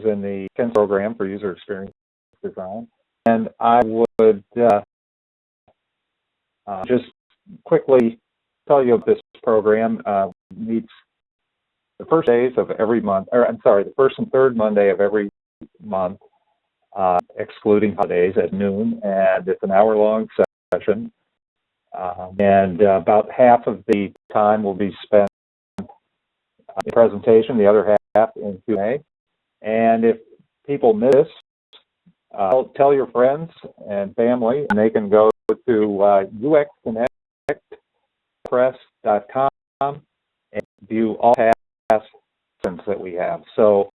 in the KINS program for user experience design. And I would just quickly tell you this program meets the first days of every month, or I'm sorry, the first and third Monday of every month, excluding holidays at noon, and it's an hour-long session. And about half of the time will be spent in presentation, the other half in Q&A. And if people miss, tell your friends and family, and they can go to UXconnect.press.com and view all past sessions that we have. So,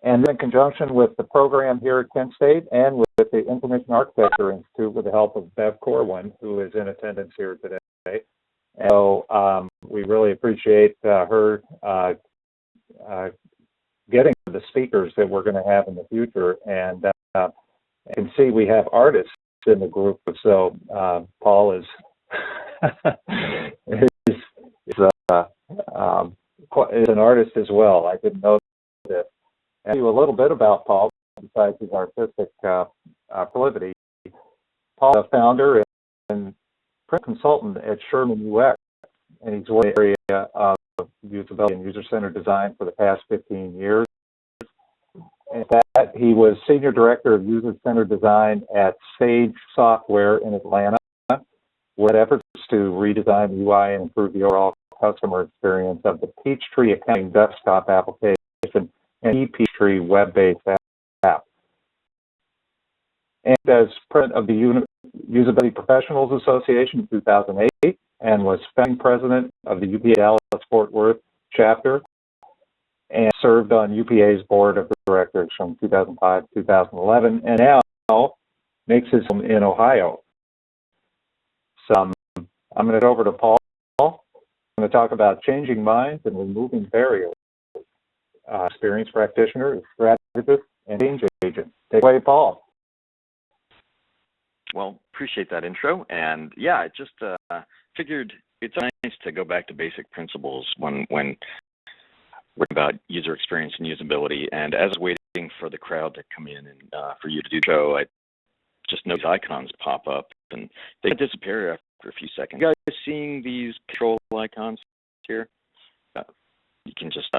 and in conjunction with the program here at Kent State and with the Information Architecture Institute, with the help of Bev Corwin, who is in attendance here today. And so we really appreciate her getting the speakers that we're going to have in the future. And you can see we have artists in the group. So Paul is an artist as well. I didn't know that. And tell you a little bit about Paul, besides his artistic proclivity. Paul is a founder and consultant at Sherman UX, and he's worked in the area of usability and user-centered design for the past 15 years. And that he was Senior Director of User-Centered Design at Sage Software in Atlanta, with efforts to redesign the UI and improve the overall customer experience of the Peachtree accounting desktop application and ePeachtree web-based app. And as president of the Usability Professionals Association in 2008, and was founding president of the UPA Dallas-Fort Worth chapter, and served on UPA's board of directors from 2005 to 2011, and now makes his home in Ohio. So I'm going to go over to Paul. I'm going to talk about changing minds and removing barriers. Experienced practitioner, strategist, and change agent. Take it away, Paul. Well, appreciate that intro. And yeah, I just figured it's nice to go back to basic principles when we're about user experience and usability. And as waiting for the crowd to come in and for you to do so, I just know these icons pop up and they disappear after a few seconds. You guys seeing these control icons here? You can just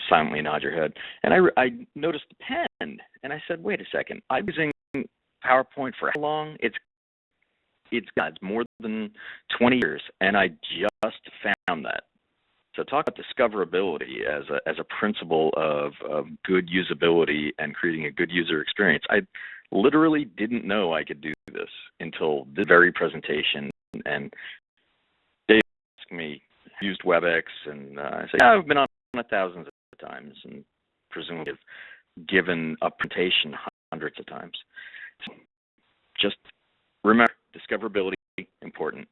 silently nod your head. And I noticed the pen, and I said, wait a second, I'm using PowerPoint for how long? It's more than 20 years, and I just found that. So talk about discoverability as a principle of good usability and creating a good user experience. I literally didn't know I could do this until this very presentation, and they asked me, used WebEx, and I said, yeah, I've been on it thousands of times, and presumably have given a presentation hundreds of times. So just remember, discoverability, important.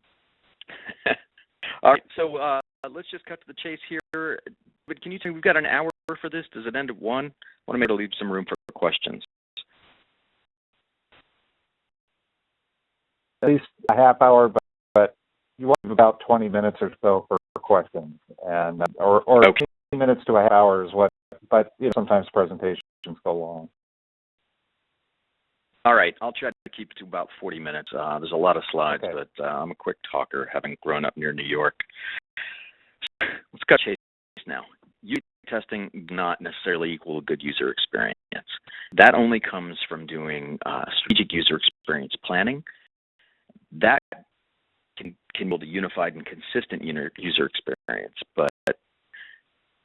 All right, so let's just cut to the chase here. But can you tell me, we've got an hour for this? Does it end at 1? I want to make sure to leave some room for questions. At least a half hour, but you want about 20 minutes or so for questions, and or okay. 20 minutes to a half hour is what, but sometimes presentations go long. All right, I'll try to keep it to about 40 minutes. There's a lot of slides, okay, but I'm a quick talker, having grown up near New York. Let's cut chase now. Unit testing does not necessarily equal a good user experience. That only comes from doing strategic user experience planning. That can build a unified and consistent user experience, but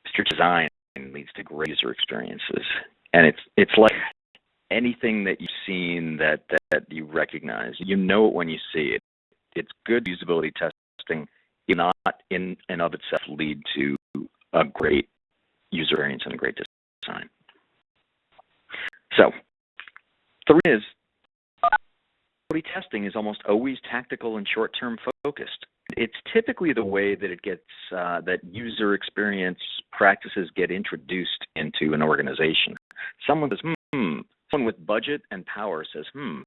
strategic design leads to great user experiences. And it's like anything that you've seen that you recognize. You know it when you see it. It's good usability testing, not in and of itself lead to a great user experience and a great design. So, the reason is, usability testing is almost always tactical and short-term focused. It's typically the way that it gets, that user experience practices get introduced into an organization. Someone says, someone with budget and power says, I'm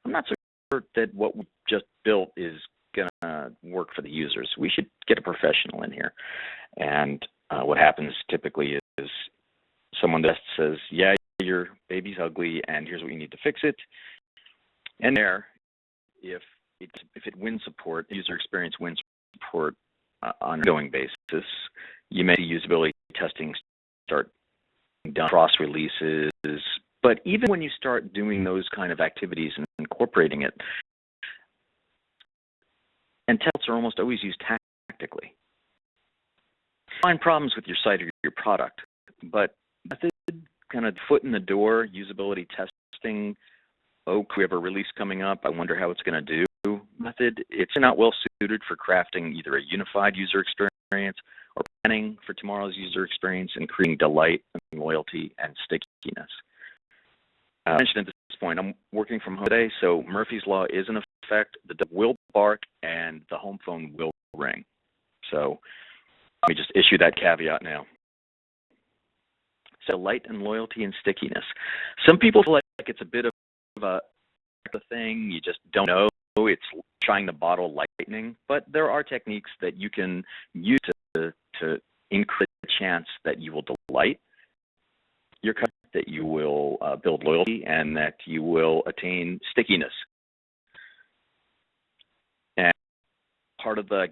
not so sure that what we just built is going to work for the users. We should get a professional in here. And what happens typically is someone that says, yeah, your baby's ugly and here's what you need to fix it. And there, if it wins support, user experience wins support on an ongoing basis, you may see usability testing start done across releases. But even when you start doing those kind of activities and incorporating it, and tests are almost always used tactically. Find problems with your site or your product, but method, kind of foot in the door, usability testing, we have a release coming up, I wonder how it's going to do method, it's not well suited for crafting either a unified user experience or planning for tomorrow's user experience and creating delight and loyalty and stickiness. I mentioned at this point, I'm working from home today, so Murphy's Law is in effect. The dog will bark and the home phone will ring. So let me just issue that caveat now. So delight and loyalty and stickiness. Some people feel like it's a bit of a thing. You just don't know. It's trying to bottle lightning. But there are techniques that you can use to increase the chance that you will delight your customer, that you will build loyalty, and that you will attain stickiness. And part of the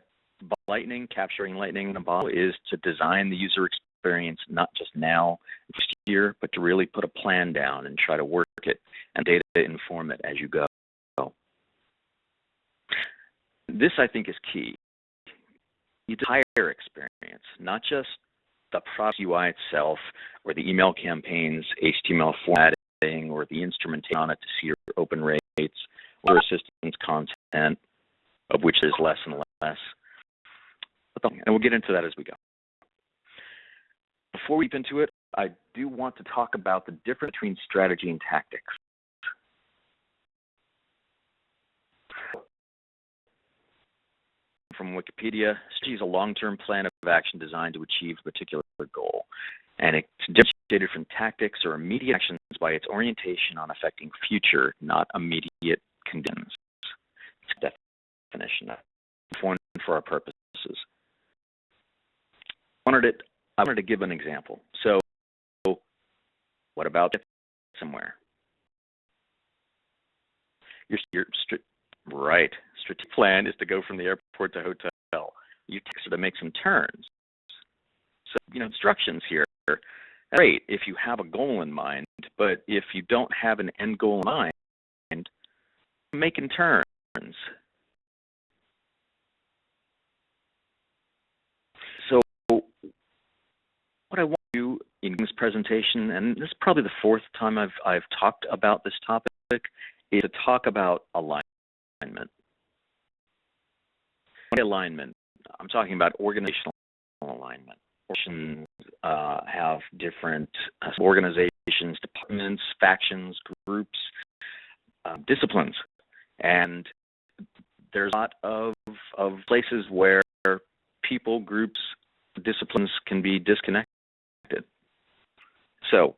capturing lightning in a bottle, is to design the user experience not just now, this year, but to really put a plan down and try to work it and data inform it as you go. This, I think, is key. You hire experience, not just the product UI itself, or the email campaigns, HTML formatting, or the instrumentation on it to see your open rates, or assistance content, of which there's less and less. And we'll get into that as we go. Before we get into it, I do want to talk about the difference between strategy and tactics. From Wikipedia, strategy is a long-term plan of action designed to achieve a particular goal, and it's differentiated from tactics or immediate actions by its orientation on affecting future, not immediate conditions. It's a definition for our purposes. I wanted to give an example. So, what about somewhere? Your strategic plan is to go from the airport to hotel. You text her to make some turns. So, instructions here. Great if you have a goal in mind, but if you don't have an end goal in mind, making turns. So, what I want to do in this presentation, and this is probably the fourth time I've talked about this topic, is to talk about alignment. Alignment. I'm talking about organizational alignment. Organizations have different organizations, departments, factions, groups, disciplines, and there's a lot of places where people, groups, disciplines can be disconnected. So,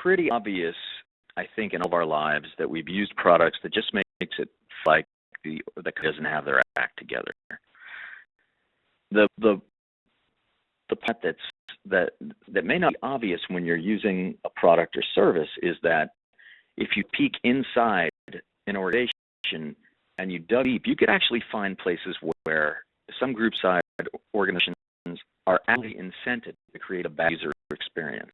pretty obvious, I think, in all of our lives that we've used products that just makes it like that doesn't have their act together. The part that may not be obvious when you're using a product or service is that if you peek inside an organization and you dug deep, you could actually find places where some group-side organizations are actually incented to create a bad user experience.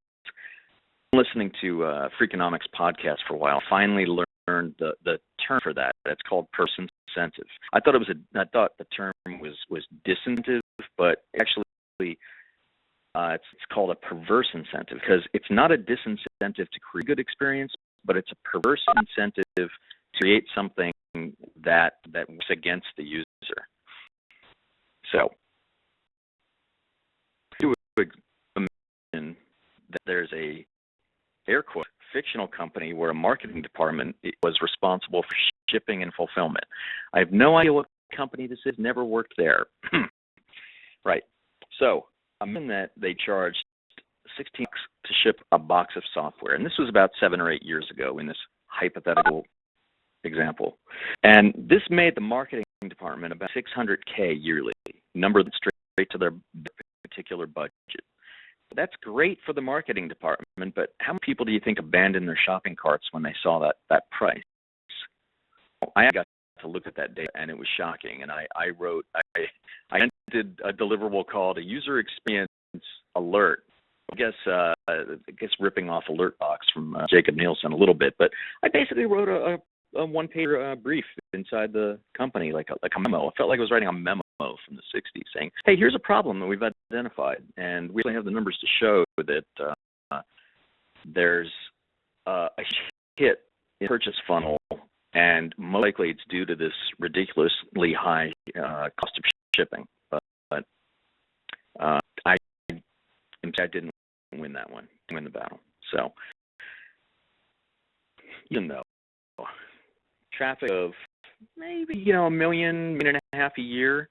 Listening to Freakonomics podcast for a while, finally learned the term for that. It's called purpose incentive. I thought the term was disincentive, but actually it's called a perverse incentive, because it's not a disincentive to create a good experience, but it's a perverse incentive to create something that works against the user. So, to imagine that there's a air quote fictional company where a marketing department was responsible for shipping and fulfillment. I have no idea what company this is, never worked there. Right. So, imagine that they charged $16 to ship a box of software. And this was about 7 or 8 years ago in this hypothetical example. And this made the marketing department about $600K yearly, number that's straight to their particular budget. that's great for the marketing department, but how many people do you think abandoned their shopping carts when they saw that price? I got to look at that data, and it was shocking. And I entered a deliverable called a user experience alert. I guess ripping off alert box from Jacob Nielsen a little bit, but I basically wrote a one-page brief inside the company, like a memo. It felt like I was writing a memo from the 60s saying, hey, here's a problem that we've identified, and we only have the numbers to show that there's a hit in purchase funnel, and most likely it's due to this ridiculously high cost of shipping. But I didn't win that one, win the battle. So even though traffic of maybe a million and a half a year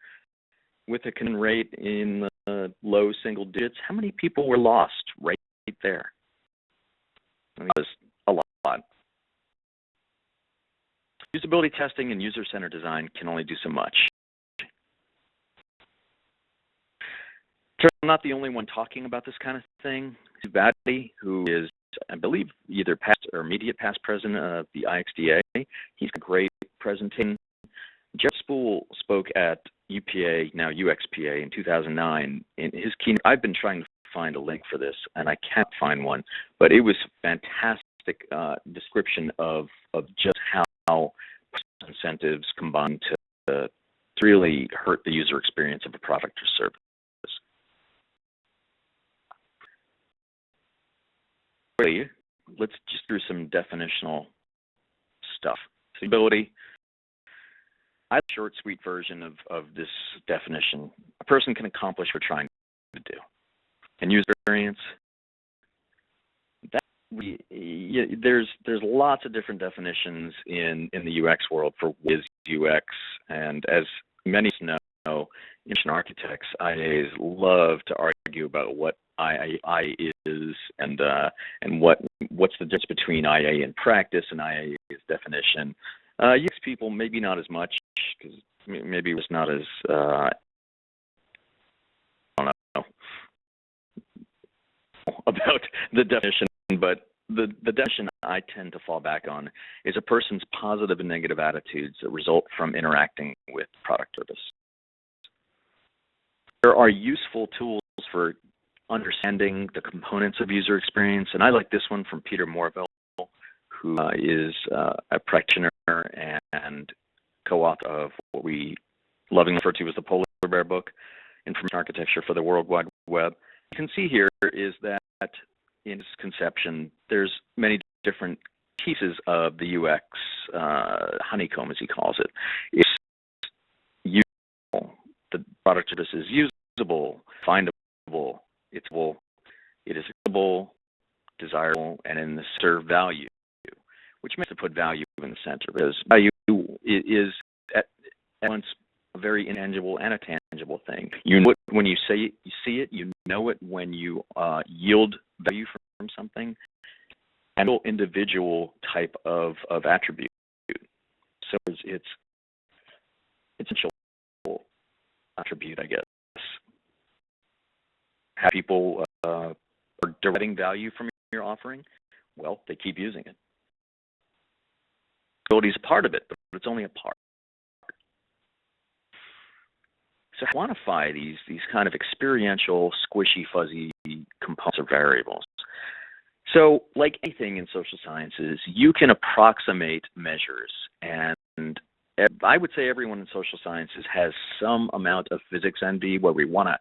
with a conversion rate in the low single digits, how many people were lost right there? I mean, it was a lot. Usability testing and user-centered design can only do so much. I'm not the only one talking about this kind of thing. Usability, who is, I believe, either past or immediate past president of the IXDA, he's a great presentation. Jeff Spool spoke at UPA, now UXPA, in 2009. In his keynote, I've been trying to find a link for this, and I can't find one, but it was fantastic description of just how incentives combine to really hurt the user experience of a product or service. Let's just do some definitional stuff. Usability. I have a short, sweet version of this definition. A person can accomplish what they're trying to do. And user experience. There's lots of different definitions in the UX world for what is UX, and as many know, information architects, IAs, love to argue about what IA is and what's the difference between IA in practice and IA's definition. UX people maybe not as much, because maybe it's not as I don't know about the definition, but the definition I tend to fall back on is a person's positive and negative attitudes that result from interacting with product or service. There are useful tools for understanding the components of user experience, and I like this one from Peter Morville, who is a practitioner and co-author of what we lovingly refer to as the Polar Bear book, Information Architecture for the World Wide Web. You can see here is that in his conception, there's many different pieces of the UX honeycomb, as he calls it. It's usable. The product service is usable, findable, it is usable, desirable, and in the center, value, which makes it put value in the center, because value is at once a very intangible and a tangible thing. You know it when you see it. You know it when you yield value from something. And individual type of attribute. So it's essential attribute, I guess. Have people are deriving value from your offering? Well, they keep using it. Usability is a part of it, but it's only a part. So quantify these kind of experiential, squishy, fuzzy components or variables. So like anything in social sciences, you can approximate measures, and I would say everyone in social sciences has some amount of physics envy where we want to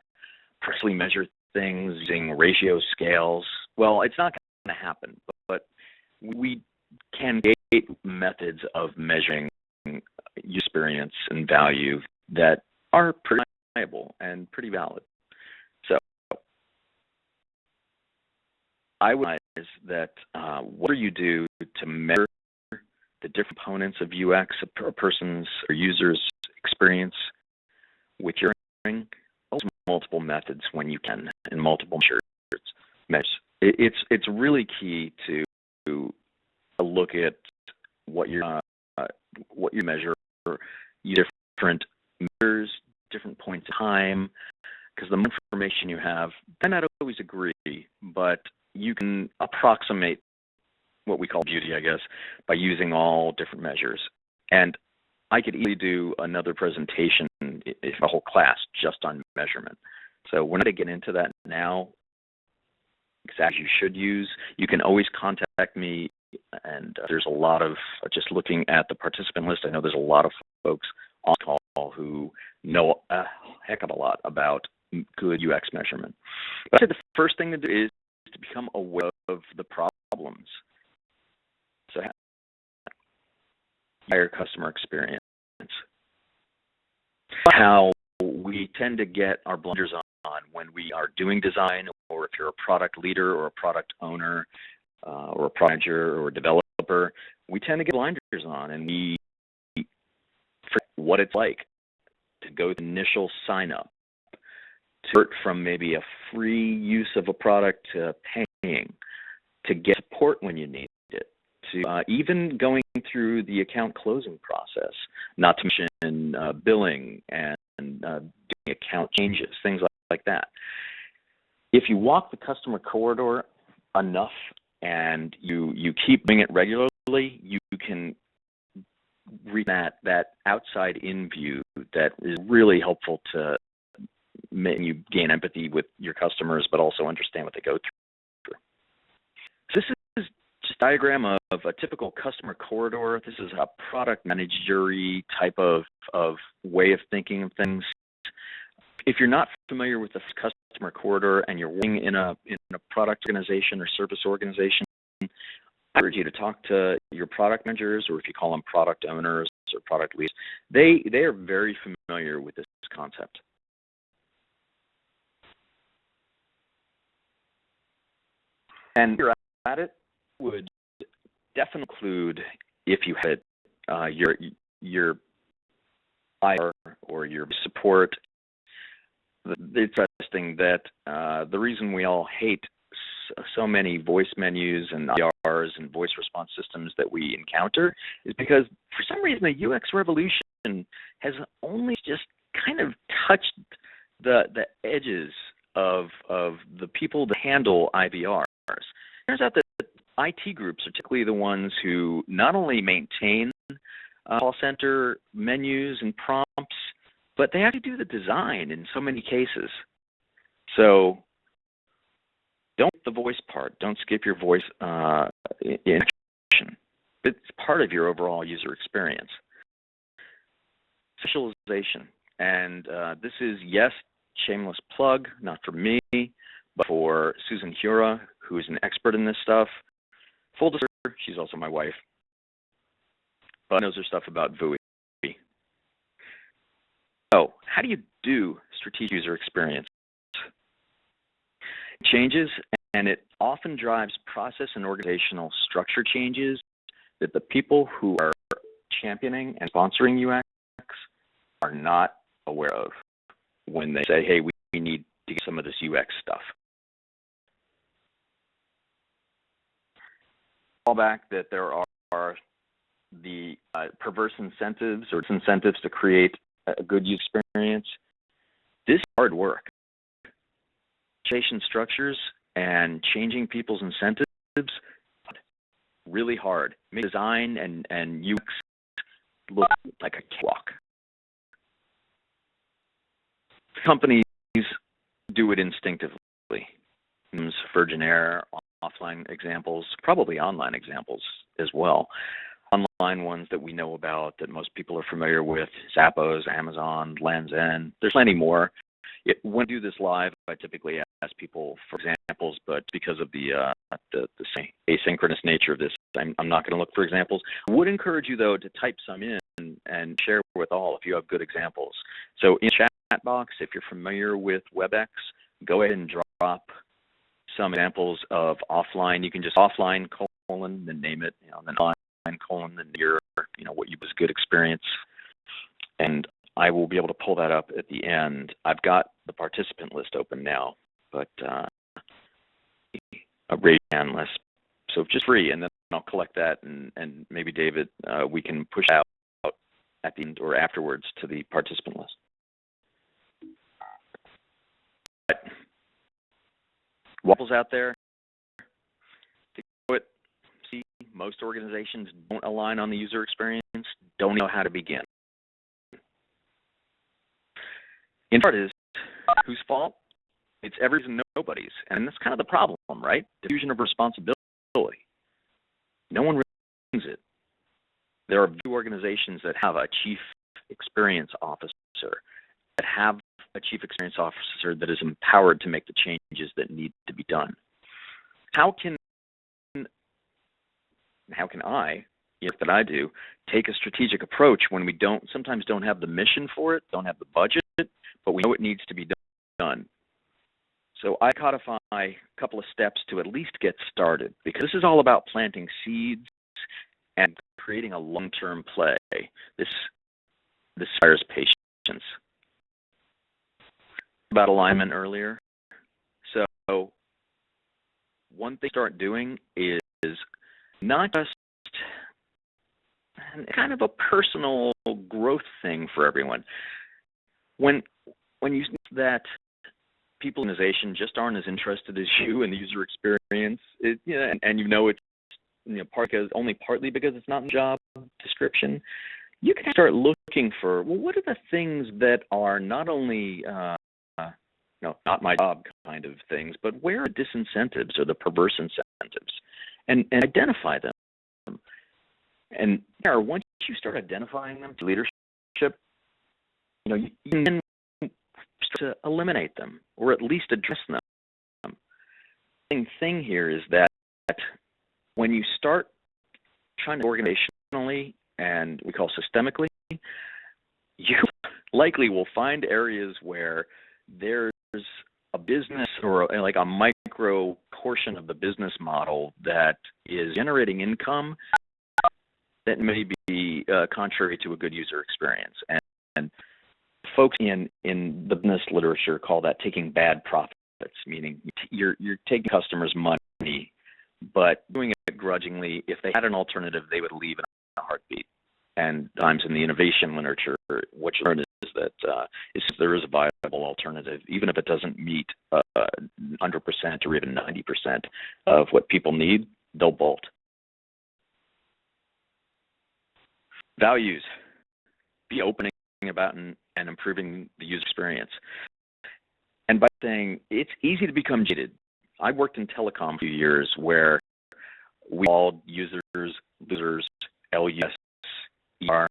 precisely measure things using ratio scales. Well, it's not going to happen, but we can create methods of measuring experience and value that are pretty reliable and pretty valid. So I would advise that whatever you do to measure the different components of UX, a person's or user's experience with your offering, multiple methods when you can, and multiple measures. It's really key to look at what you measure, different measures, different points of time, because the more information you have, I not always agree, but you can approximate what we call beauty, I guess, by using all different measures. And I could easily do another presentation, if a whole class, just on measurement. So we're not going to get into that now, exactly you should use. You can always contact me, and there's a lot of, just looking at the participant list, I know there's a lot of folks on call who know a heck of a lot about good UX measurement. But I'd say the first thing to do is to become aware of the problems. So higher customer experience. How we tend to get our blunders on when we are doing design, or if you're a product leader or a product owner or a project manager or a developer, we tend to get blinders on, and we forget what it's like to go to initial sign up, to convert from maybe a free use of a product to paying, to get support when you need it, to even going through the account closing process, not to mention billing and doing account changes, things like that. If you walk the customer corridor enough and you keep doing it regularly, you can reach that outside-in view that is really helpful to make you gain empathy with your customers, but also understand what they go through. This is just a diagram of a typical customer corridor. This is a product managery type of way of thinking of things. If you're not familiar with the customer corridor and you're working in a product organization or service organization, I urge you to talk to your product managers, or if you call them product owners or product leads. They are very familiar with this concept. And you're at it would definitely include, if you had your IR or your support. It's interesting that the reason we all hate so many voice menus and IRs and voice response systems that we encounter is because for some reason the UX revolution has only just kind of touched the edges of the people that handle IVRs. Turns out that IT groups are typically the ones who not only maintain call center menus and prompts, but they have to do the design in so many cases. So don't the voice part. Don't skip your voice in action. It's part of your overall user experience. Specialization. And this is, yes, shameless plug, not for me, but for Susan Hura, who is an expert in this stuff. Full disclosure, she's also my wife, but knows her stuff about VUI. So, how do you do strategic user experience? It changes, and it often drives process and organizational structure changes that the people who are championing and sponsoring UX are not aware of when they say, hey, we need to get some of this UX stuff. Call back that there are the perverse incentives or incentives to create a good user experience. This is hard work. Organization structures and changing people's incentives, really hard. Make design and UX look like a cakewalk. Companies do it instinctively. Virgin Air, offline examples, probably online examples as well. Online ones that we know about that most people are familiar with, Zappos, Amazon, Lands' End. There's plenty more. When I do this live, I typically ask people for examples, but because of the asynchronous nature of this, I'm not going to look for examples. I would encourage you, though, to type some in and share with all if you have good examples. So in the chat box, if you're familiar with WebEx, go ahead and drop some examples of offline. You can just offline : then name it, then online : then your, what you was good experience, and I will be able to pull that up at the end. I've got the participant list open now, but a raise hand list, so just free, and then I'll collect that, and maybe David, we can push out at the end or afterwards to the participant list. Waffles out there. See, most organizations don't align on the user experience, don't know how to begin. In part is whose fault? It's everybody's and nobody's. And that's kind of the problem, right? Diffusion of responsibility. No one brings it. There are few organizations that have a chief experience officer, that have a chief experience officer that is empowered to make the changes that need to be done. How can I, that I do, take a strategic approach when we sometimes don't have the mission for it, don't have the budget, but we know it needs to be done? So I codify a couple of steps to at least get started, because this is all about planting seeds and creating a long-term play. This requires patience. About alignment earlier. So one thing to start doing is not just kind of a personal growth thing for everyone. When you see that people in the organization just aren't as interested as you in the user experience, and it's only partly because it's not in the job description, you can start looking for, well, what are the things that are not only not my job kind of things, but where are the disincentives or the perverse incentives, and identify them. And once you start identifying them to leadership, you can start to eliminate them or at least address them. The thing here is that when you start trying to organizationally and we call systemically, you likely will find areas where there's a business or like a micro portion of the business model that is generating income that may be contrary to a good user experience. And folks in the business literature call that taking bad profits, meaning you're taking customers' money, but doing it grudgingly. If they had an alternative, they would leave in a heartbeat. And times in the innovation literature, what you learn is that if there is a viable alternative, even if it doesn't meet 100% or even 90% of what people need, they'll bolt. Values. Be opening about and improving the user experience. And by saying it's easy to become jaded. I worked in telecom for a few years where we called users, LUS, ER,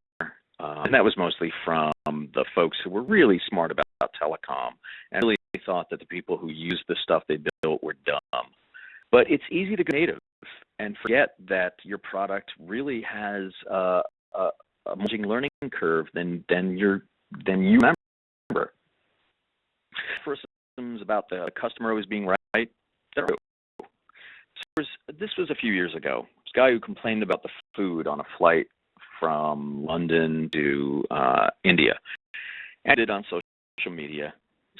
and that was mostly from the folks who were really smart about telecom and really thought that the people who used the stuff they built were dumb. But it's easy to go native and forget that your product really has a emerging learning curve than you remember. For systems about the customer always being right, they're true. This was a few years ago. This guy who complained about the food on a flight from London to India, and did on social media.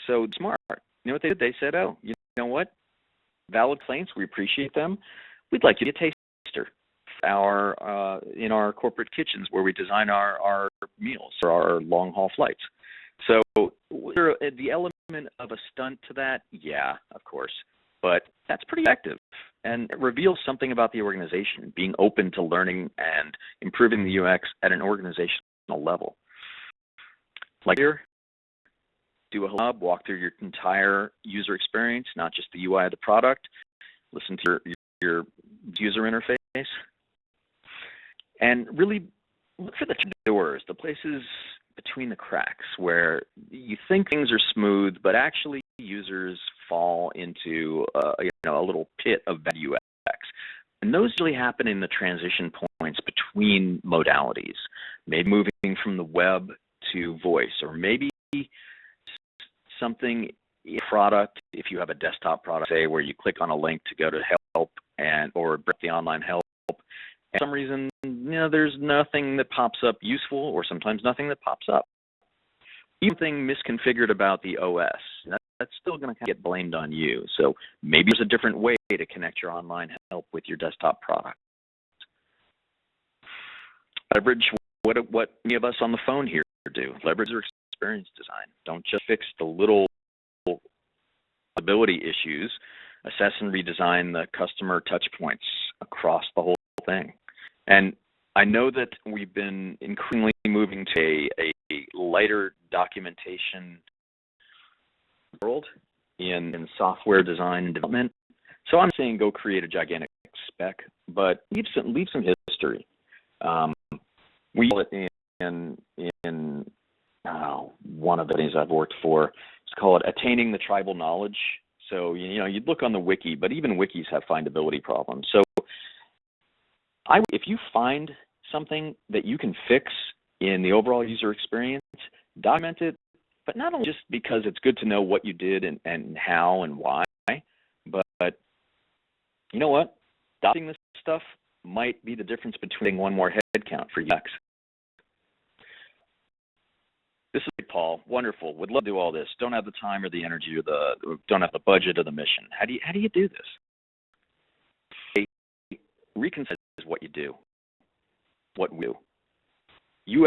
So smart. You know what they did? They said, "Oh, you know what? Valid complaints. We appreciate them. We'd like you to be a taster in our corporate kitchens where we design our meals for our long haul flights." So the element of a stunt to that, yeah, of course, but that's pretty effective, and it reveals something about the organization being open to learning and improving the UX at an organizational level. Like here, do a hub, walk through your entire user experience, not just the UI of the product. Listen to your user interface, and really look for the doors, the places between the cracks where you think things are smooth, but actually users fall into a little pit of bad UX. And those usually happen in the transition points between modalities, maybe moving from the web to voice, or maybe something product, if you have a desktop product, say, where you click on a link to go to help or the online help. And for some reason, there's nothing that pops up useful, or sometimes nothing that pops up. Even thing misconfigured about the OS, that's still going to get blamed on you. So maybe there's a different way to connect your online help with your desktop product. Leverage what many of us on the phone here do. Leverage your experience design. Don't just fix the little usability issues. assess and redesign the customer touch points across the whole thing. And I know that we've been increasingly moving to a lighter documentation world in software design and development. So I'm saying go create a gigantic spec, but leave some history. We call it in one of the things I've worked for, it's called attaining the tribal knowledge. So, you'd look on the wiki, but even wikis have findability problems. So if you find something that you can fix in the overall user experience, document it, but not only just because it's good to know what you did and how and why, but you know what? Documenting this stuff might be the difference between one more head count for UX. This is great, Paul. Wonderful. Would love to do all this. Don't have the time or the energy or don't have the budget or the mission. How do you do this? Reconsider what you do. What we do. UX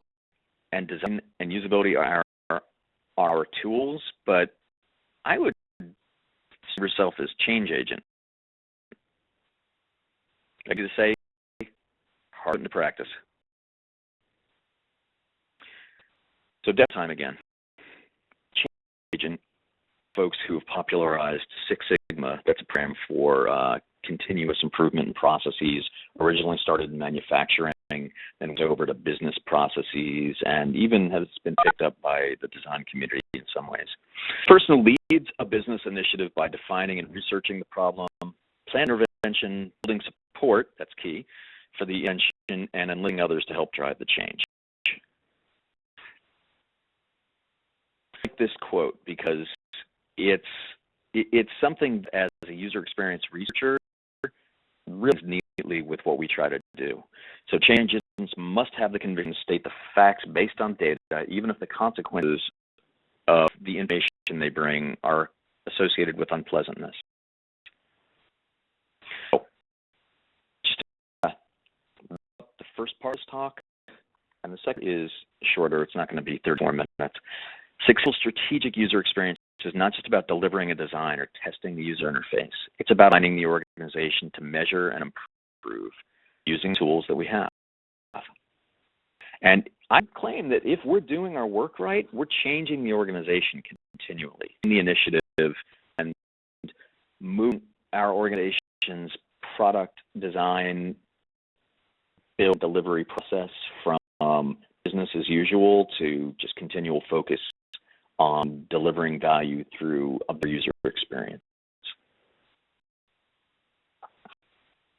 and design and usability are our tools, but I would see yourself as change agent. Like to say, hard to practice. So time again. Change agent, folks who have popularized Six Sigma, that's a program for continuous improvement in processes, originally started in manufacturing, then went over to business processes, and even has been picked up by the design community in some ways. Person leads a business initiative by defining and researching the problem, plan intervention, building support, that's key, for the intervention, and enlisting others to help drive the change. I like this quote because it's something as a user experience researcher really neatly with what we try to do. So change agents must have the conviction to state the facts based on data, even if the consequences of the information they bring are associated with unpleasantness. So, just the first part of this talk, and the second is shorter. It's not going to be 34 minutes. Successful strategic user experience is not just about delivering a design or testing the user interface. It's about aligning the organization to measure and improve using tools that we have. And I claim that if we're doing our work right, we're changing the organization continually in the initiative and move our organization's product design, build, delivery process from business as usual to just continual focus on delivering value through a user experience.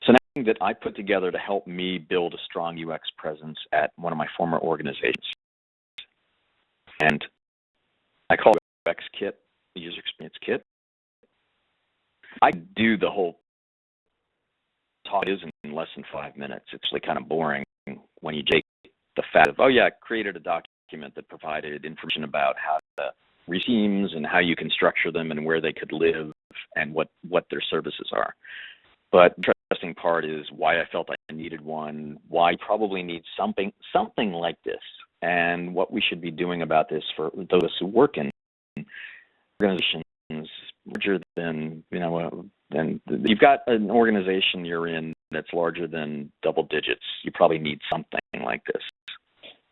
So something that I put together to help me build a strong UX presence at one of my former organizations. And I call it UX Kit, the User Experience Kit. I do the whole talk is in less than 5 minutes. It's really kind of boring when you take the fact of, I created a document that provided information about how to read teams and how you can structure them and where they could live and what their services are. But the interesting part is why I felt I needed one, why I probably need something like this, and what we should be doing about this for those who work in organizations larger than, then you've got an organization you're in that's larger than double digits. You probably need something like this.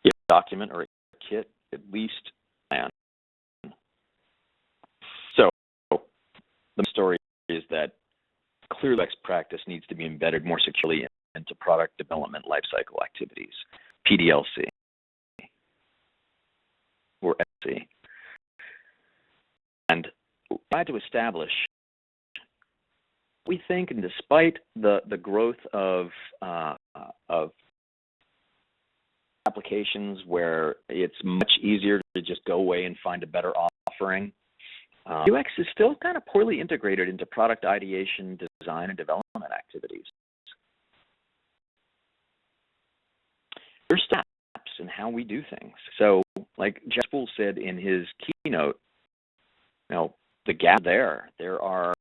A document or a kit, at least plan. So the story is that clear UX practice needs to be embedded more securely into product development lifecycle activities, PDLC or FC. And try to establish, we think, and despite the growth of applications where it's much easier to just go away and find a better offering, UX is still kind of poorly integrated into product ideation, design, and development activities. There's steps in how we do things. So, like Jeff Spool said in his keynote, the gap there are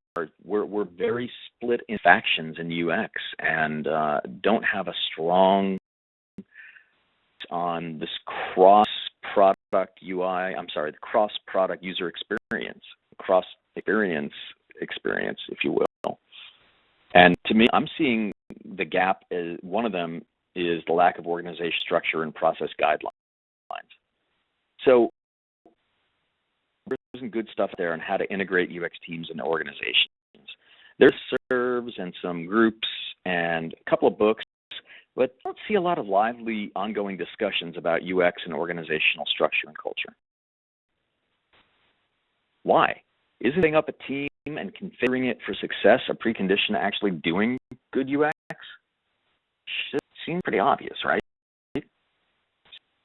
we're very split in factions in UX and don't have a strong on this cross-product user experience. Cross experience experience, if you will. And to me, I'm seeing the gap as one of them is the lack of organization structure and process guidelines. So there's some good stuff there on how to integrate UX teams into organizations. There's serves and some groups and a couple of books, but I don't see a lot of lively ongoing discussions about UX and organizational structure and culture. Why? Isn't setting up a team and configuring it for success a precondition to actually doing good UX? Should seem pretty obvious, right?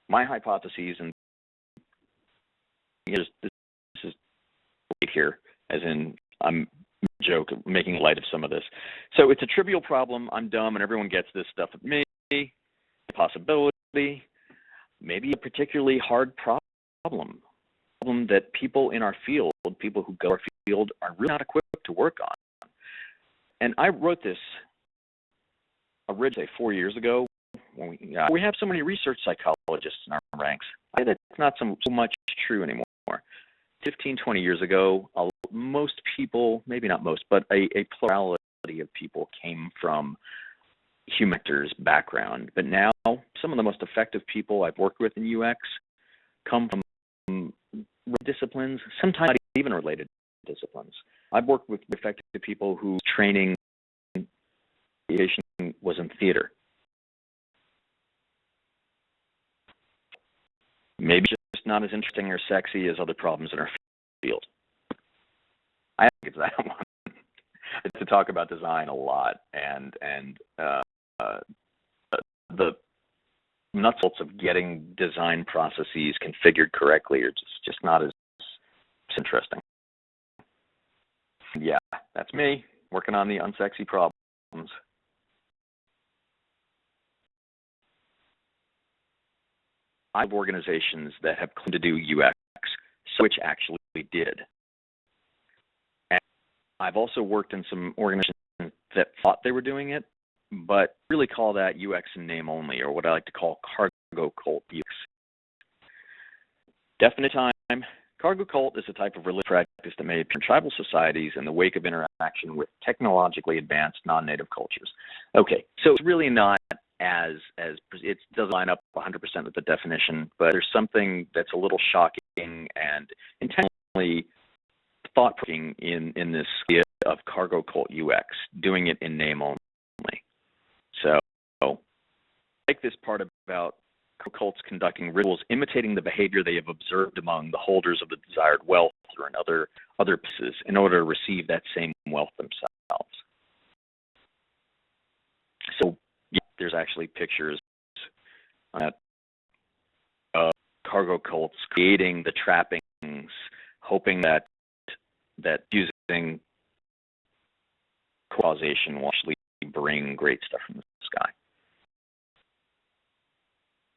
My hypotheses, and this is right here, as in I'm making light of some of this. So it's a trivial problem. I'm dumb, and everyone gets this stuff with me. Possibility, maybe a particularly hard problem that people in our field, people who go our field, are really not equipped to work on. And I wrote this originally 4 years ago. When we have so many research psychologists in our ranks. That's not so much true anymore. 15, 20 years ago, most people, maybe not most, but a plurality of people came from human actors background. But now, some of the most effective people I've worked with in UX come from disciplines, sometimes not even related disciplines. I've worked with effective people whose training was in theater. Maybe just not as interesting or sexy as other problems in our field. I think it's that one. To talk about design a lot, and the nuts and bolts of getting design processes configured correctly are just not as interesting. Yeah, that's me working on the unsexy problems. I have organizations that have claimed to do UX, which actually did. And I've also worked in some organizations that thought they were doing it, but really call that UX in name only, or what I like to call cargo cult UX. Definite time. Cargo cult is a type of religious practice that may appear in tribal societies in the wake of interaction with technologically advanced non-native cultures. Okay, so it's really not as it doesn't line up 100% with the definition, but there's something that's a little shocking and intentionally thought-provoking in this idea of cargo cult UX, doing it in name only. So, I like this part about cults conducting rituals imitating the behavior they have observed among the holders of the desired wealth or in other places in order to receive that same wealth themselves. So, yeah, there's actually pictures of cargo cults creating the trappings, hoping that using causation will actually bring great stuff from the sky.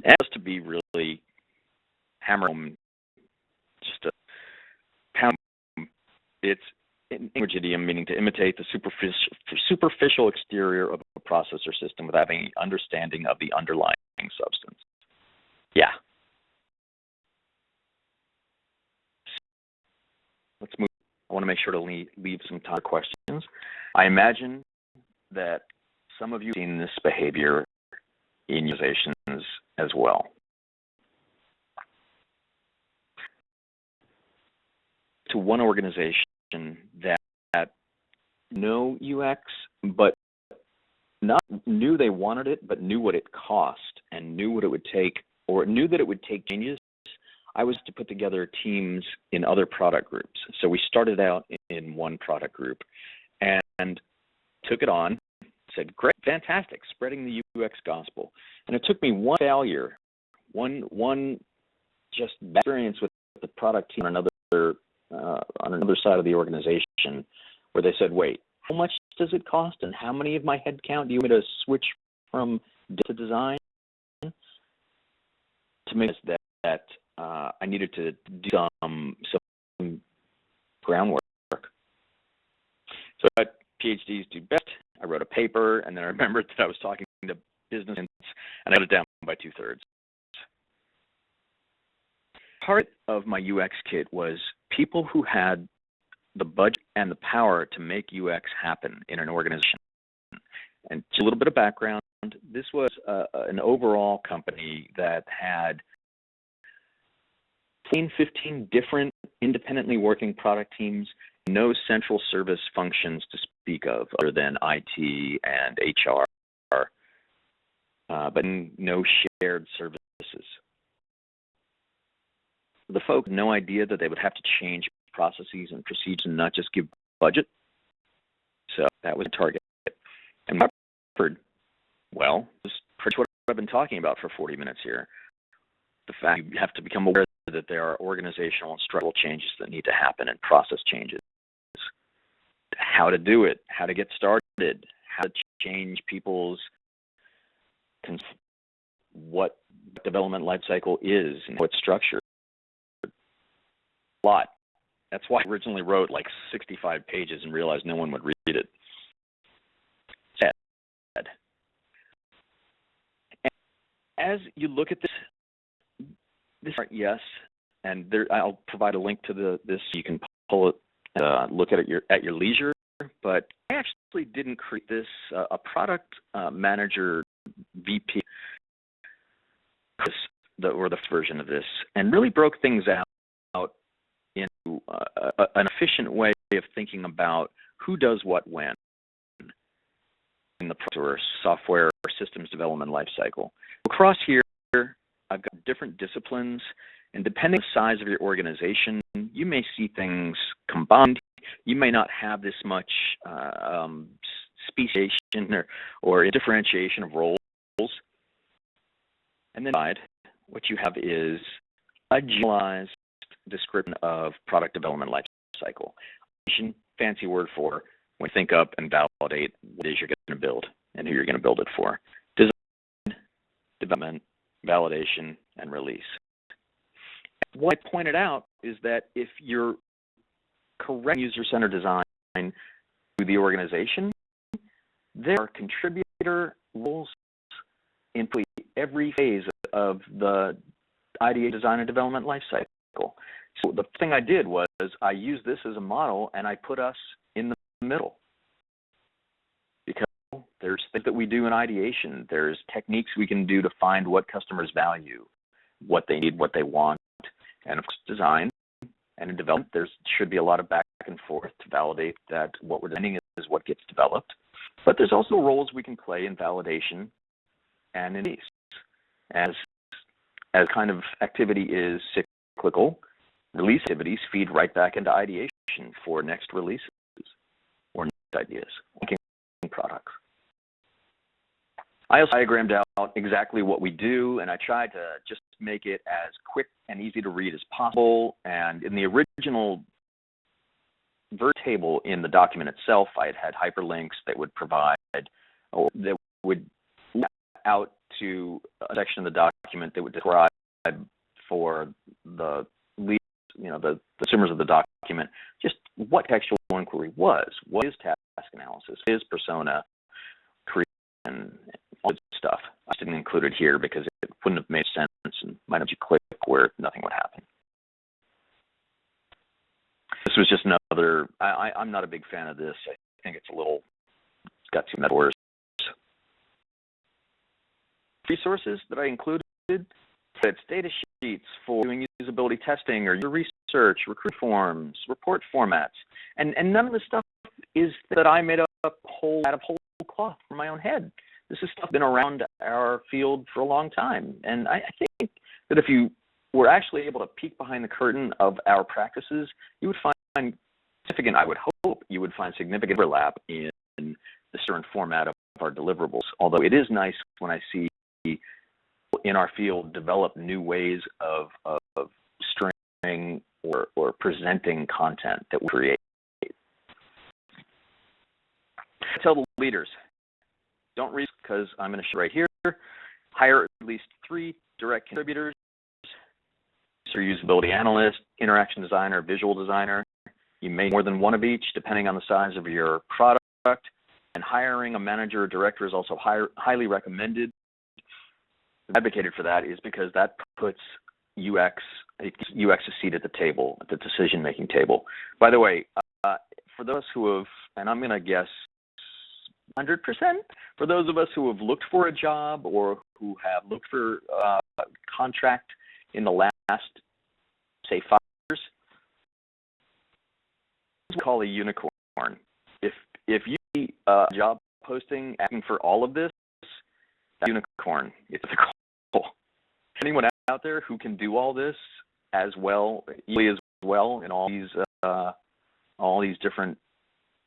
And just to be really hammer home, just a pound, it's an language idiom meaning to imitate the superficial exterior of a processor system without having any understanding of the underlying substance. Yeah. Let's move. I want to make sure to leave some time for questions. I imagine that some of you have seen this behavior in organizations as well. To one organization that know UX, but not knew they wanted it, but knew what it cost and knew what it would take, or knew that it would take changes. I was to put together teams in other product groups. So we started out in one product group and took it on, said, great, fantastic, spreading the UX gospel. And it took me one failure, one just bad experience with the product team on another side of the organization where they said, wait, how much does it cost and how many of my headcount do you want me to switch from to design? To make that I needed to do some groundwork. So I got PhDs do best. I wrote a paper, and then I remembered that I was talking to business, and I got it down by 2/3. Part of my UX kit was people who had the budget and the power to make UX happen in an organization. And just a little bit of background, this was an overall company that had 15 different independently working product teams, no central service functions to speak of other than IT and HR, but no shared services. The folks had no idea that they would have to change processes and procedures and not just give budget. So that was the target. And well, this is pretty much what I've been talking about for 40 minutes here. The fact you have to become aware that there are organizational and structural changes that need to happen and process changes. How to do it, how to get started, how to change people's what development lifecycle is and how it's structured. A lot. That's why I originally wrote like 65 pages and realized no one would read it. Sad. And as you look at this part, yes, and there, I'll provide a link to this. You can pull it, look at it at your leisure. But I actually didn't create this. A product manager VP, or the version of this, and really broke things out into an efficient way of thinking about who does what when in the or software or systems development lifecycle. Across here, I've got different disciplines, and depending on the size of your organization, you may see things combined. You may not have this much speciation or differentiation of roles. And then what you have is a generalized description of product development lifecycle. Fancy word for when you think up and validate what it is you're going to build and who you're going to build it for. Design, development, validation, and release. What I pointed out is that if you're correct user-centered design to the organization, there are contributor roles in every phase of the ideation, design, and development lifecycle. So the thing I did was I used this as a model, and I put us in the middle. Because there's things that we do in ideation. There's techniques we can do to find what customers value, what they need, what they want. And of course, design and in development, there should be a lot of back and forth to validate that what we're designing is what gets developed. But there's also roles we can play in validation and in release. As kind of activity is cyclical, release activities feed right back into ideation for next releases or next ideas, making products. I also diagrammed out exactly what we do, and I tried to just make it as quick and easy to read as possible. And in the original table in the document itself, I had hyperlinks that would provide, or that would out to a section of the document that would describe for the lead, the consumers of the document, just what textual inquiry was. What is task analysis? What is persona creation? And all this stuff. I didn't include it here because it wouldn't have made sense and might have you click where nothing would happen. This was just another, I'm not a big fan of this. I think it's got too many words. Resources that I included, it's data sheets for doing usability testing or your research, recruit forms, report formats, and none of this stuff is that I made up out of whole cloth from my own head. This is stuff been around our field for a long time, and I think that if you were actually able to peek behind the curtain of our practices, you would find significant, I would hope you would find significant overlap in the certain format of our deliverables, although it is nice when I see in our field develop new ways of stringing or presenting content that we create. I tell the leaders, don't read because I'm going to show right here. Hire at least 3 direct contributors, your usability analyst, interaction designer, visual designer. You may need more than one of each depending on the size of your product. And hiring a manager or director is also highly recommended. Advocated for that is because that puts UX a seat at the table, at the decision-making table. By the way, for those who have, and I'm going to guess 100%, for those of us who have looked for a job or who have looked for a contract in the last, say, 5 years, we call a unicorn. If you see a job posting asking for all of this, that's a unicorn. It's cool. Anyone out there who can do all this as well, easily as well, in all these different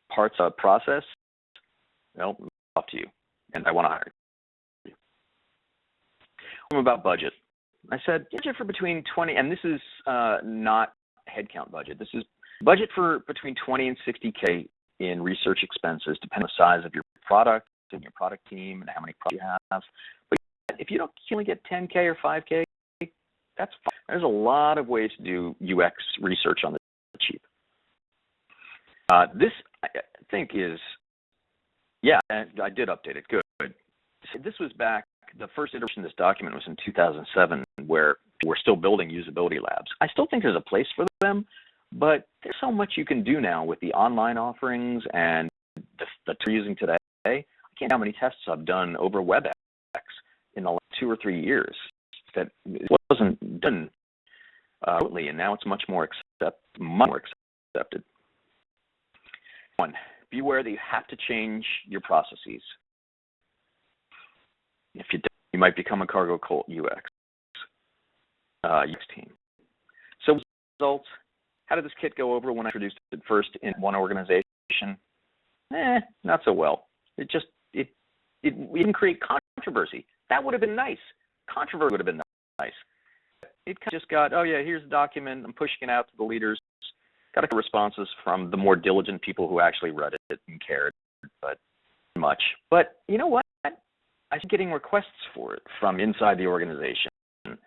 parts of the process, well, it's up to you, and I want to hire you. About budget. I said budget for between 20, and this is not headcount budget. This is budget for between 20 and 60K in research expenses, depending on the size of your product and your product team and how many products you have. But if you don't only get 10K or 5K, that's fine. There's a lot of ways to do UX research on the cheap. This, I think, is, yeah, I did update it. Good. This was back, the first iteration of this document was in 2007, where we're still building usability labs. I still think there's a place for them, but there's so much you can do now with the online offerings and the tools we're using today. I can't know how many tests I've done over WebEx in the last 2 or 3 years that it wasn't done remotely, and now it's much more accepted. 1, beware that you have to change your processes. If you don't, you might become a cargo cult UX team. So results. How did this kit go over when I introduced it first in one organization? Not so well. It didn't create controversy. That would have been nice. Controversy would have been nice. It just got, oh yeah, here's the document. I'm pushing it out to the leaders. Got a few responses from the more diligent people who actually read it and cared, but not much. But you know what? I'm getting requests for it from inside the organization. In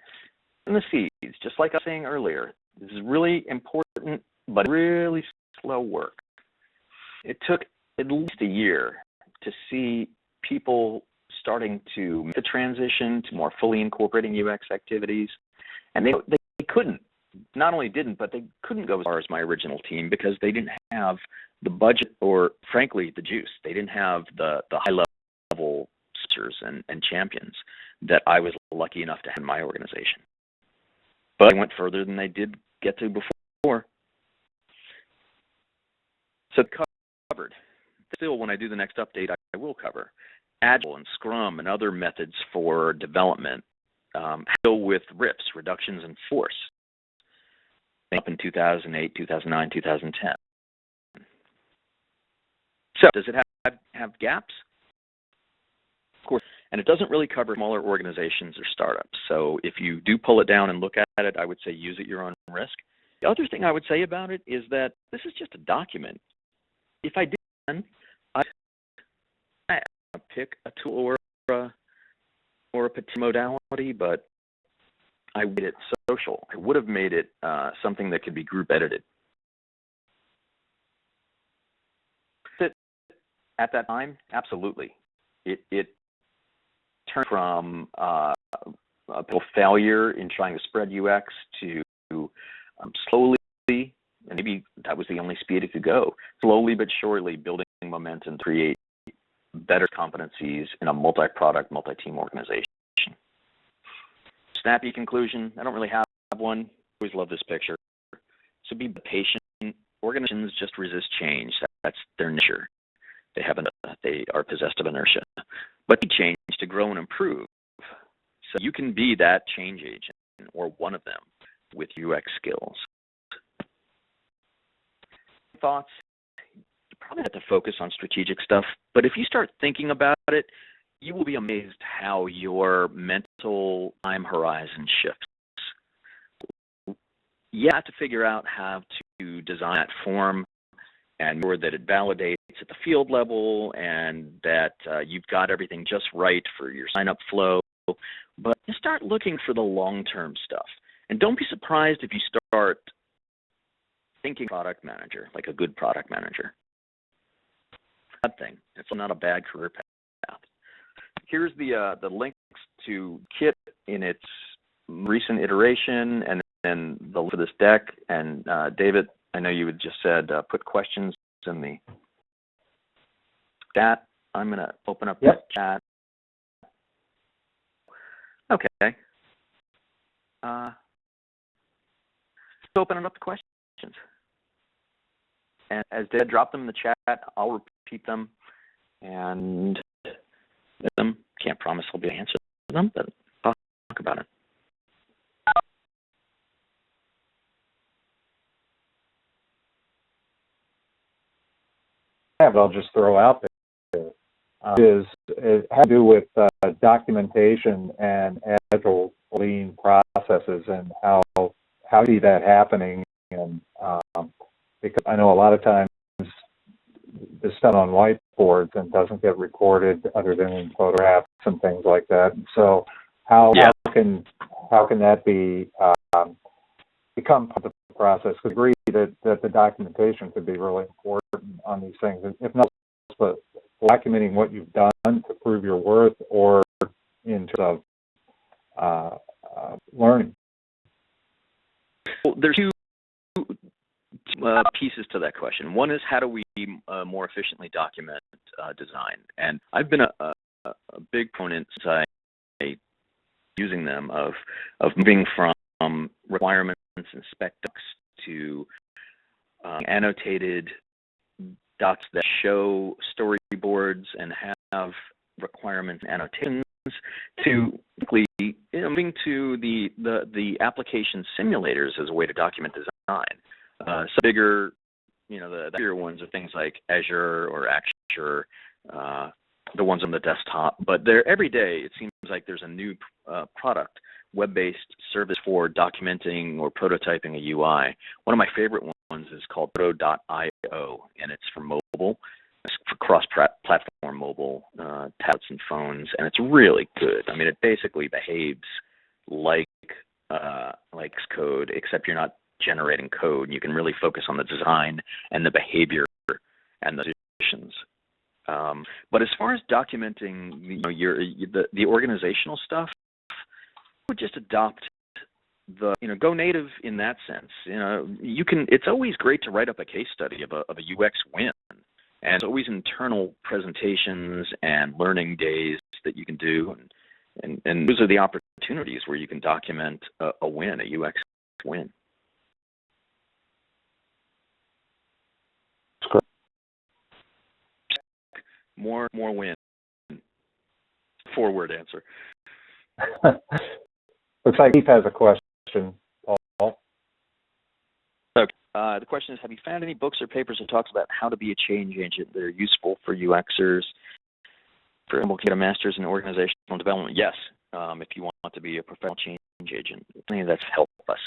the seeds, just like I was saying earlier, this is really important, but really slow work. It took at least a year to see people starting to make the transition to more fully incorporating UX activities, and they couldn't. Not only didn't, but they couldn't go as far as my original team because they didn't have the budget or, frankly, the juice. They didn't have the high-level and champions that I was lucky enough to have in my organization. But I went further than they did get to before. So covered. Still, when I do the next update, I will cover Agile and Scrum and other methods for development. Still with RIFs, reductions in force, up in 2008, 2009, 2010. So does it have gaps? Of course, and it doesn't really cover smaller organizations or startups. So if you do pull it down and look at it, I would say use it at your own risk. The other thing I would say about it is that this is just a document. If I did, I pick a tool or a particular modality, but I made it social. I would have made it something that could be group edited. At that time, absolutely. It turned from a failure in trying to spread UX to slowly, and maybe that was the only speed it could go, slowly but surely building momentum to create better competencies in a multi-product, multi-team organization. Snappy conclusion, I don't really have one. I always love this picture. So be patient. Organizations just resist change. That's their nature. They are possessed of inertia. But they change to grow and improve. So you can be that change agent or one of them with UX skills. Thoughts? You probably have to focus on strategic stuff, but if you start thinking about it, you will be amazed how your mental time horizon shifts. You have to figure out how to design that form and ensure that it validates at the field level and that you've got everything just right for your sign-up flow. But you start looking for the long-term stuff. And don't be surprised if you start thinking product manager, like a good product manager. Bad thing. It's not a bad career path. Here's the links to Kit in its recent iteration, and then the link for this deck. And David, I know you had just said put questions in the chat. I'm going to open up the chat. Okay. Opening up the questions. And as Dad dropped them in the chat, I'll repeat them and them. Can't promise I'll be able to answer them, but I'll talk about it. Yeah, but I'll just throw out there it has to do with documentation and agile lean processes and how you see that happening. And because I know a lot of times this is done on whiteboards and doesn't get recorded other than in photographs and things like that. And so how can that be become part of the process? We agree that the documentation could be really important on these things, if not but documenting what you've done to prove your worth, or in terms of learning. Well, there's two pieces to that question. One is, how do we more efficiently document design? And I've been a big proponent since I using them of moving from requirements and spec docs to annotated docs that show storyboards and have requirements and annotations, to moving to the application simulators as a way to document design. Some bigger, the bigger ones are things like Azure or Acture, the ones on the desktop. But every day it seems like there's a new product, web-based service for documenting or prototyping a UI. One of my favorite ones is called Proto.io, and it's for mobile. It's for cross-platform mobile tablets and phones, and it's really good. I mean, it basically behaves like code, except you're not generating code. You can really focus on the design and the behavior and the decisions. But as far as documenting, the organizational stuff, I would just adopt go native in that sense. It's always great to write up a case study of a UX win. And it's always internal presentations and learning days that you can do. And those are the opportunities where you can document a win, a UX win. More win. Four-word answer. Looks like Keith has a question, Paul. Okay. The question is, have you found any books or papers that talks about how to be a change agent that are useful for UXers, for example, get a master's in organizational development? Yes, if you want to be a professional change agent. I think that's helped us.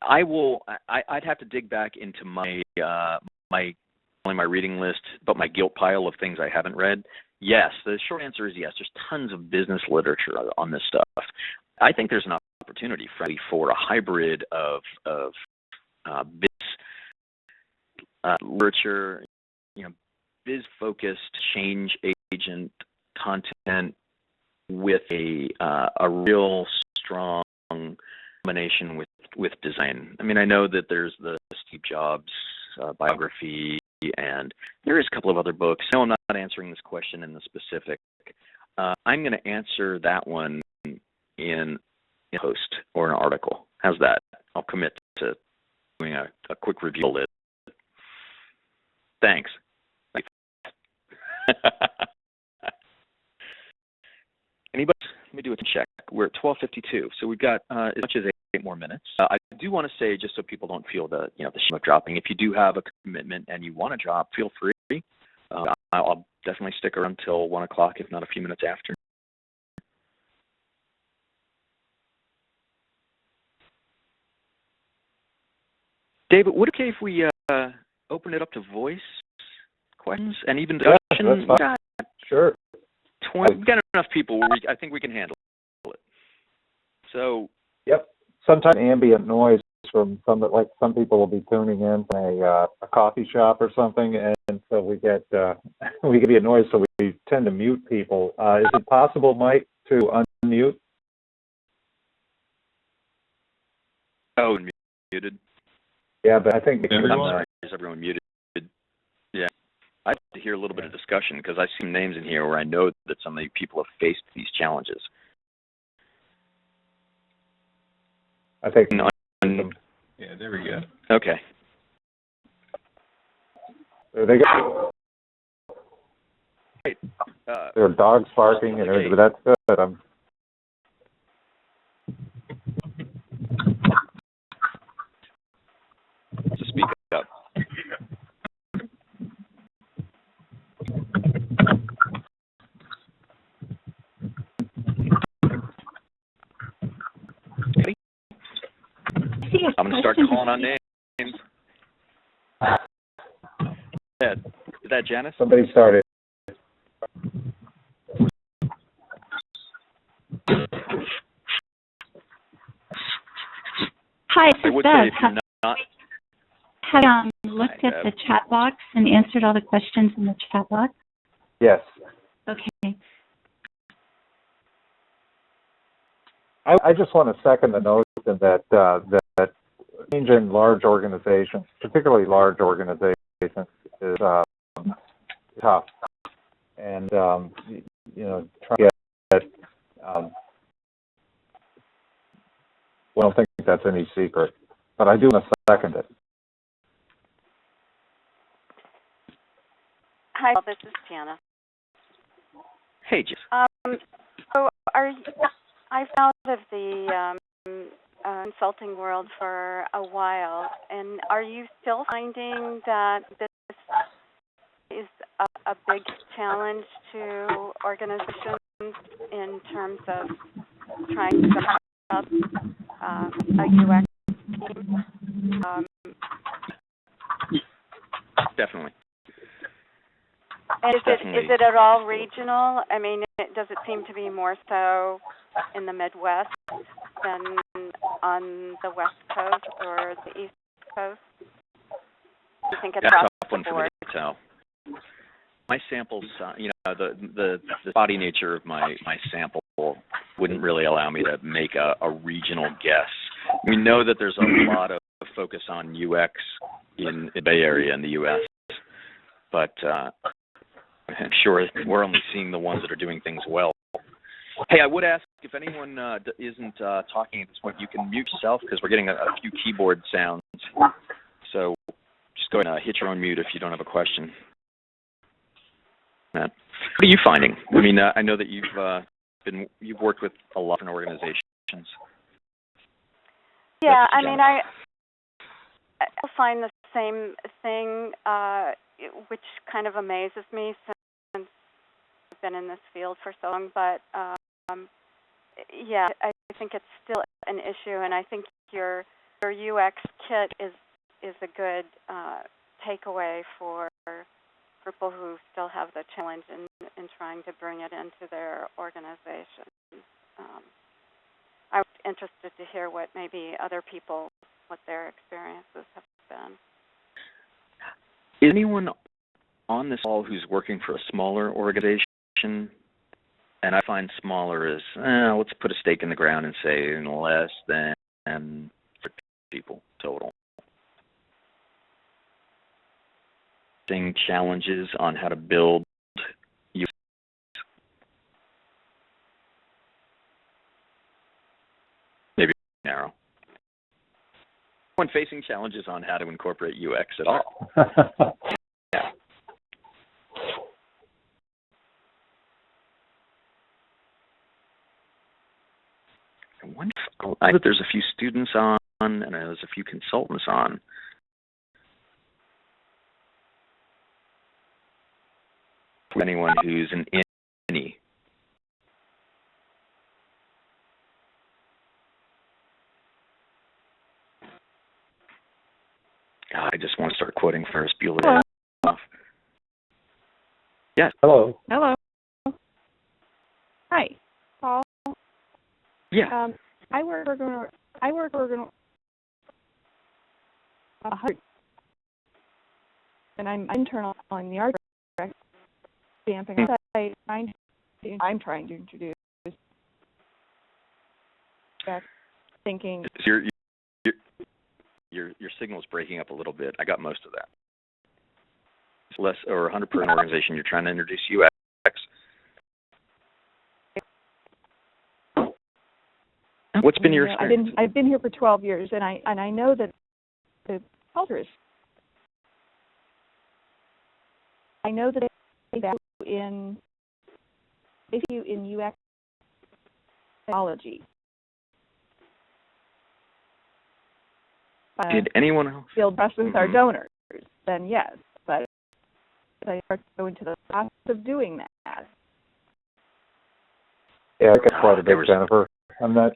I'd have to dig back into my reading list, but my guilt pile of things I haven't read. Yes, the short answer is yes. There's tons of business literature on this stuff. I think there's an opportunity for a hybrid of business literature, biz-focused change agent content with a real strong combination with design. I mean, I know that there's the Steve Jobs biography, and there is a couple of other books. No, I'm not answering this question in the specific. I'm going to answer that one in a post or an article. How's that? I'll commit to doing a quick review list. Thanks. Anybody? Let me do a check. We're at 12:52, so we've got as much as 8 more minutes. I do want to say, just so people don't feel the shame of dropping, if you do have a commitment and you want to drop, feel free. I'll definitely stick around until 1 o'clock, if not a few minutes after. David, would it be okay if we open it up to voice questions and even discussion? Yeah, sure. We've got enough people where I think we can handle it. So. Yep. Sometimes ambient noise from some people will be tuning in from a coffee shop or something, and so we get a noise, so we tend to mute people. Is it possible, Mike, to unmute? Oh, muted. Yeah, but I think I'm sorry, is everyone muted? Yeah. I'd like to hear a little bit of discussion because I see some names in here where I know that some of the people have faced these challenges. I think. Yeah, there we go. Okay. There they go. Great. There are dogs barking and everything, but that's good. So speak up. I'm going to start calling on names. Is that Janice? Somebody started. Hi, this is Bev. Have you looked at the chat box and answered all the questions in the chat box? Yes. Okay. I just want to second the notion that that change in large organizations, particularly large organizations, is tough. And trying to get I don't think that's any secret, but I do want to second it. Hi, this is Jana. Hey, Jess. So I've been out of the consulting world for a while, and are you still finding that this is a big challenge to organizations in terms of trying to set up a UX team? Definitely. And is it at all regional? I mean, does it seem to be more so in the Midwest than on the West Coast or the East Coast? Do you think it's That's across a tough one the for me board? to tell. My samples, the body nature of my sample wouldn't really allow me to make a regional guess. We know that there's a lot of focus on UX in the Bay Area in the U.S., but I'm sure we're only seeing the ones that are doing things well. Hey, I would ask if anyone isn't talking at this point, you can mute yourself because we're getting a few keyboard sounds. So just go ahead and hit your own mute if you don't have a question. Matt, what are you finding? I mean, I know that you've worked with a lot of different organizations. Yeah, I mean, I find the same thing, which kind of amazes me since I've been in this field for so long. But yeah, I think it's still an issue, and I think your UX kit is a good takeaway for people who still have the challenge in trying to bring it into their organization. I was interested to hear what maybe other people, what their experiences have been. Is anyone on this call who's working for a smaller organization? And I find smaller is, let's put a stake in the ground and say less than 50 people total. Seeing challenges on how to build UX. Maybe narrow. Anyone facing challenges on how to incorporate UX at all? Yeah. I know that there's a few students on, and there's a few consultants on. For anyone who's an any. God, I just want to start quoting Ferris Bueller. Yes. Hello. Hello. Hi, Paul. Yeah. I work for and I'm internal on the art direct stamping. I'm trying to introduce back thinking. So your signal's breaking up a little bit. I got most of that. It's less or 100-person organization. You're trying to introduce UX. What's been your experience? I've been here for 12 years, and I know that the culture is. I know that they value in UX technology. Did anyone else build trust with our donors? Then yes, but I start to go into the process of doing that. Yeah, I got quite a bit, Jennifer. I'm not.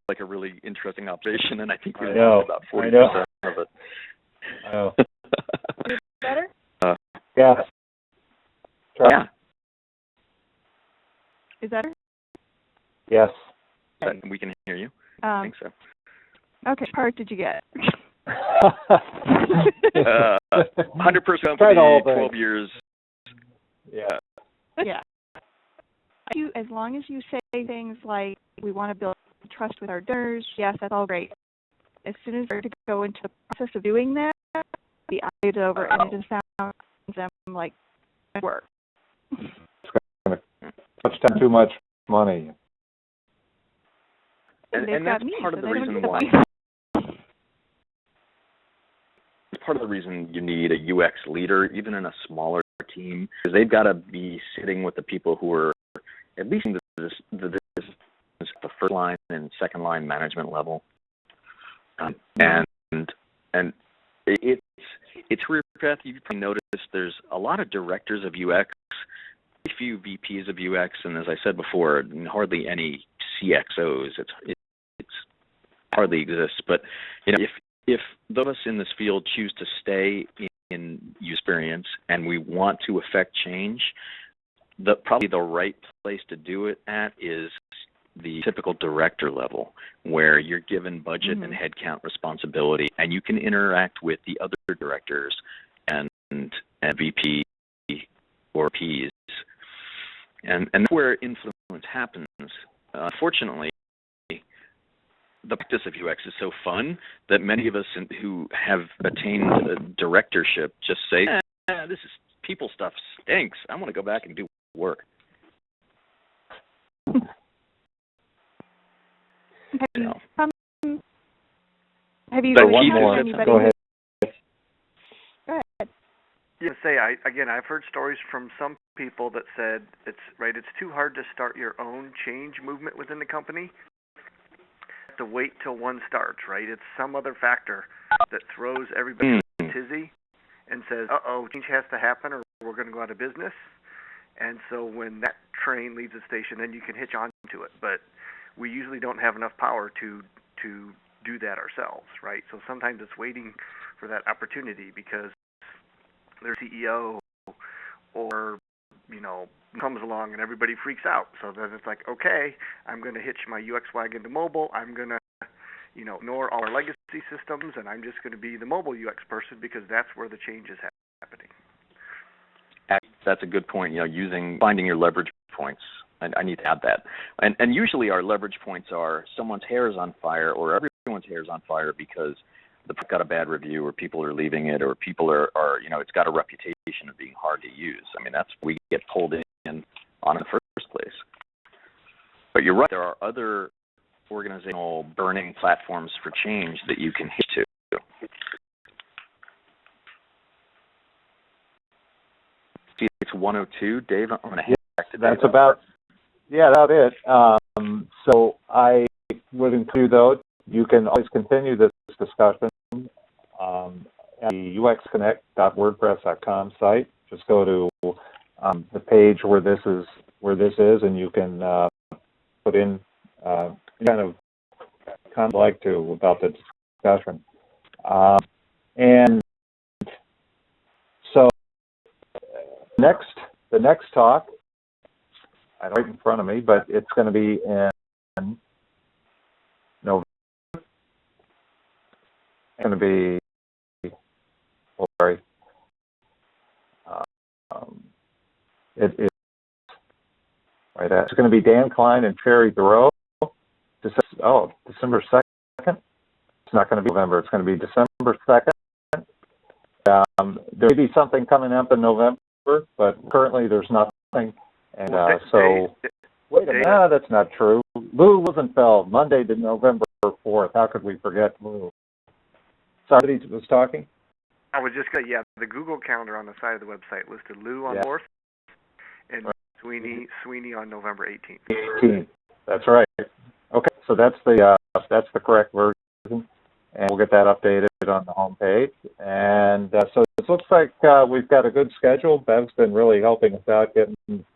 Like a really interesting observation, and I think we know about 40% of it. I know. Is it better? Yeah. Yeah. Is that better? Yes. We can hear you. I think so. Okay, what part did you get? 100% company, 12 years. Yeah. Yeah. As long as you say things like, we want to build trust with our donors, yes, that's all great. As soon as you start to go into the process of doing that, the eye is over, and it just sounds them like work. Much time, too much money. And that's part of the reason why. Part of the reason you need a UX leader, even in a smaller team, is they've got to be sitting with the people who are at least in the first line and second line management level, and it's career path. You've probably noticed there's a lot of directors of UX, a few VPs of UX, and as I said before, hardly any CXOs. It's hardly exists. But if those of us in this field choose to stay in experience and we want to affect change, probably the right place to do it at is the typical director level, where you're given budget and headcount responsibility, and you can interact with the other directors and VP or Ps, and that's where influence happens. Unfortunately, the practice of UX is so fun that many of us who have attained directorship just say, this is people stuff stinks. I want to go back and do work. Have you one more? Anybody? Go ahead. Go ahead. I've heard stories from some people that said it's too hard to start your own change movement within the company. You have to wait till one starts, right? It's some other factor that throws everybody in a tizzy and says, change has to happen or we're going to go out of business. And so when that train leaves the station, then you can hitch on to it. But we usually don't have enough power to do that ourselves, right? So sometimes it's waiting for that opportunity because their CEO or, comes along and everybody freaks out. So then it's like, okay, I'm going to hitch my UX wagon to mobile. I'm going to, ignore all our legacy systems, and I'm just going to be the mobile UX person because that's where the change is happening. That's a good point. Finding your leverage points. I need to add that. And usually our leverage points are someone's hair is on fire or everyone's hair is on fire because the product got a bad review or people are leaving it or people are it's got a reputation of being hard to use. I mean, that's we get pulled in on in the first place. But you're right. There are other organizational burning platforms for change that you can hit to. It's 102. Dave, I'm going to hit back to That's Dave. about it. So I would include those. You can always continue this discussion at the UXconnect.wordpress.com site. Just go to the page where this is, and you can put in kind of like to about the discussion. And so the next talk, I don't have it in front of me, but it's going to be in November. It's going to be, it's going to be Dan Klein and Sherry Thoreau, December 2nd? It's not going to be November. It's going to be December 2nd. There may be something coming up in November, but currently there's nothing. And wait a minute, that's not true. Lou Rosenfeld, Monday to November 4th. How could we forget Lou? Somebody was talking? I was just going to, the Google Calendar on the side of the website listed Lou on 4th and Sweeney on November 18th. 18th. That's right. Okay, so that's the correct version, and we'll get that updated on the homepage. And so it looks like we've got a good schedule. Bev's been really helping us out, getting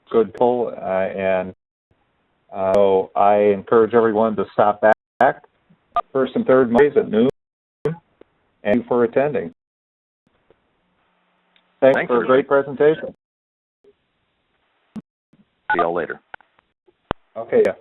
good pull, and so I encourage everyone to stop back first and third Mondays at noon. And you for attending. Thanks for a great presentation. See y'all later. Okay, yeah.